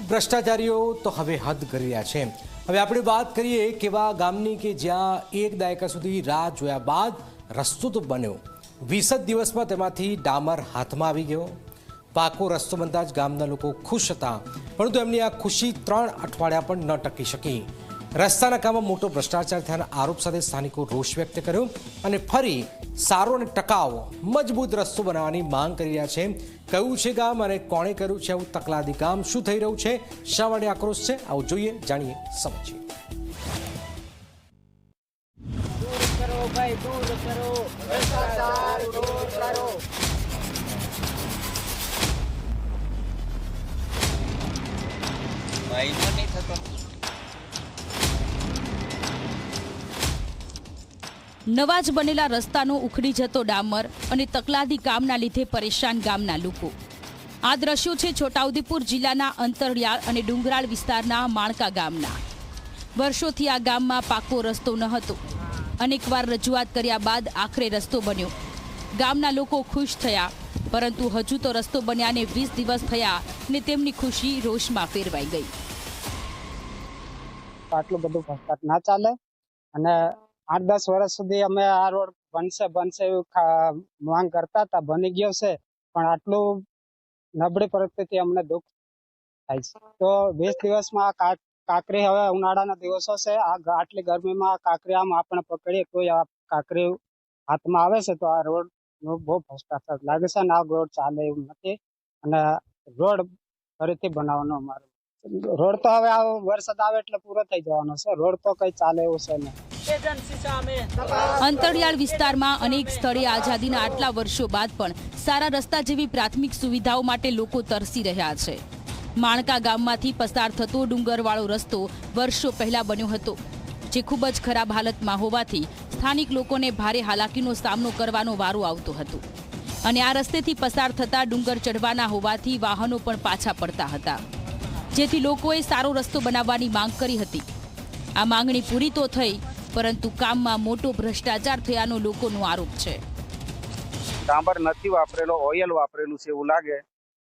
ભ્રષ્ટાચારીઓ તો હવે હદ કરી રહ્યા છે। હવે આપણે વાત કરીએ કેવા ગામની કે જ્યાં એક દાયકા સુધી રાહ જોયા બાદ રસ્તો તો બન્યો, 20 દિવસમાં તેમાંથી ડામર હાથમાં આવી ગયો। પાકો રસ્તો બનતા જ ગામના લોકો ખુશ હતા, પરંતુ એમની આ ખુશી 3 અઠવાડિયા પણ ન ટકી શકી। રસ્તાના કામમાં મોટો ભ્રષ્ટાચાર થયાના આરોપ સાથે સ્થાનિકો રોષ વ્યક્ત કર્યો અને ફરી સારો અને ટકાઉ મજબૂત રસ્તો બનાવવાની માંગ કરી રહ્યા છે। કયું છે ગામ અને કોણે કર્યું છે આવું તકલાદી કામ, શું થઈ રહ્યું છે, શા માટે આક્રોશ છે, આવું જોઈએ, જાણીએ, સમજીએ। નવા જ બનેલા રસ્તાનો ઉખડી જતો ડામર અને તકલાદી કામના લીધે પરેશાન ગામના લોકો। આ દ્રશ્યો છે છોટાઉદેપુર જિલ્લાના અંતરિયાળ અને ડુંગરાળ વિસ્તારના માણકા ગામના। વર્ષોથી આ ગામમાં પાકો રસ્તો ન હતો। અનેકવાર રજૂઆત કર્યા બાદ આખરે રસ્તો બન્યો। ગામના લોકો ખુશ થયા, પરંતુ હજુ તો રસ્તો બન્યાને 20 દિવસ થયા ને તેમની ખુશી રોષમાં ફેરવાઈ ગઈ। આટલું બધું ભ્રષ્ટાચાર ના ચાલે અને 8-10 વર્ષ સુધી અમે આ રોડ બનશે એવું માંગ કરતા હતા, બની ગયો છે, પણ આટલું નબળી પરિસ્થિતિ અમને દુઃખ થાય છે। તો 20 દિવસમાં કાંકરી, હવે ઉનાળાના દિવસો છે, આટલી ગરમીમાં કાંકરી આમ આપણે પકડીએ તો આ કાંકરી હાથમાં આવે છે, તો આ રોડ નો બહુ ભ્રષ્ટાચાર લાગે છે અને આ રોડ ચાલે એવું નથી અને રોડ ફરીથી બનાવવાનો અમારો રોડ તો હવે વરસાદ આવે એટલે પૂરો થઈ જવાનો છે, રોડ તો કઈ ચાલે એવું છે નહીં। અંતરિયાળ વિસ્તારમાં અનેક સ્થળે આઝાદીના આટલા વર્ષો બાદ પણ સારા રસ્તા જેવી પ્રાથમિક સુવિધાઓ માટે લોકો તરસી રહ્યા છે। માણકા ગામમાંથી પસાર થતો ડુંગરવાળો રસ્તો વર્ષો પહેલા બન્યો હતો, જે ખૂબ જ ખરાબ હાલતમાં હોવાથી સ્થાનિક લોકોને ભારે હાલાકીનો સામનો કરવાનો વારો આવતો હતો અને આ રસ્તેથી પસાર થતા ડુંગર ચઢવાના હોવાથી વાહનો પણ પાછા પડતા હતા, જેથી લોકોએ સારો રસ્તો બનાવવાની માંગ કરી હતી। આ માંગણી પૂરી તો થઈ, પરંતુ કામમાં મોટો ભ્રષ્ટાચાર થયાનો લોકોનો આરોપ છે। ડાંબર નથી વાપરેલો, ઓઇલ વાપરેલું છે એવું લાગે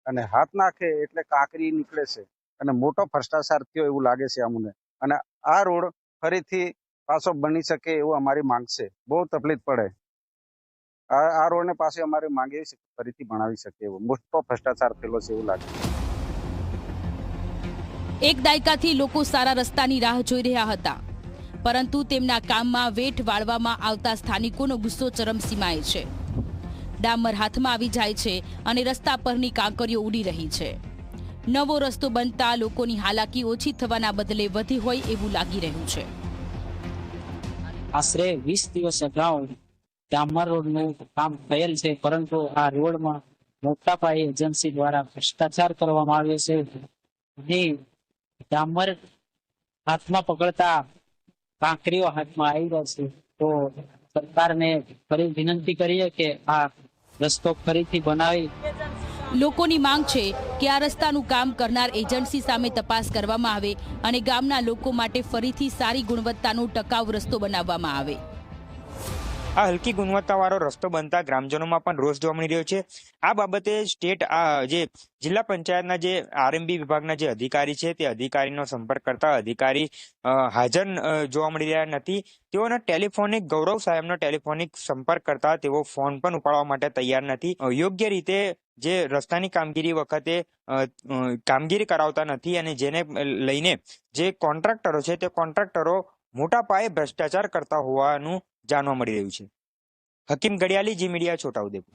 અને હાથ નાખે એટલે કાંકરી નીકળે છે અને મોટો ભ્રષ્ટાચાર થયો એવું લાગે છે અમને। અને આ રોડ ફરીથી પાછો બની શકે એવું અમારી માંગ છે। બહુ તકલીફ પડે, આ રોડને પાસે અમારી માંગ એવી છે ફરીથી બનાવી શકે એવો મોટો ભ્રષ્ટાચાર થયેલો છે એવું લાગે। એક દાયકાથી લોકો સારા રસ્તાની રાહ જોઈ રહ્યા હતા, પરંતુ તેમના કામમાં વેઠ વાળવામાં આવતા સ્થાનિકોનો ગુસ્સો ચરમસીમાએ છે। ડામર હાથમાં આવી જાય છે અને રસ્તા પરની કાંકરીઓ ઉડી રહી છે। નવો રસ્તો બનતા લોકોની હાલાકી ઓછી થવાના બદલે વધી હોય એવું લાગી રહ્યું છે। આશરે 20 દિવસ અગાઉ ડામર રોડનું કામ થયેલ છે, પરંતુ આ રોડમાં મોટા પાયે એજન્સી દ્વારા ભ્રષ્ટાચાર કરવામાં આવ્યો છે અને ડામર હાથમાં પકડતા કાંકરીઓ હાથમાં આવી રહ્યા છે। તો સરકારને ફરી વિનંતી કરીએ કે આ રસ્તો ફરીથી બનાવી। લોકોની માંગ છે કે આ રસ્તાનું કામ કરનાર એજન્સી સામે તપાસ કરવામાં આવે અને ગામના લોકો માટે ફરીથી સારી ગુણવત્તાનો ટકાઉ રસ્તો બનાવવામાં આવે। આ હલકી ગુણવત્તાવાળો રસ્તો બનતા ગ્રામજનોમાં પણ રોષ જોવા મળી રહ્યો છે। આ બાબતે જે જિલ્લા પંચાયતના જે આરએમબી વિભાગના જે અધિકારી છે તે અધિકારીનો સંપર્ક કરતા અધિકારી હાજર જોવા મળી રહ્યા નથી। તેઓનો ટેલિફોનિક ગૌરવ સાહેબનો ટેલિફોનિક સંપર્ક કરતા તેઓ ફોન પણ ઉપાડવા માટે તૈયાર નથી। યોગ્ય રીતે જે રસ્તાની કામગીરી વખતે કામગીરી કરાવતા નથી અને જેને લઈને જે કોન્ટ્રાક્ટરો છે તે કોન્ટ્રાક્ટરો મોટા પાયે ભ્રષ્ટાચાર કરતા હોવાનું જાણવા મળી રહ્યું છે। હકીમ ગડિયાલી, જી મીડિયા, છોટાઉદેપુર।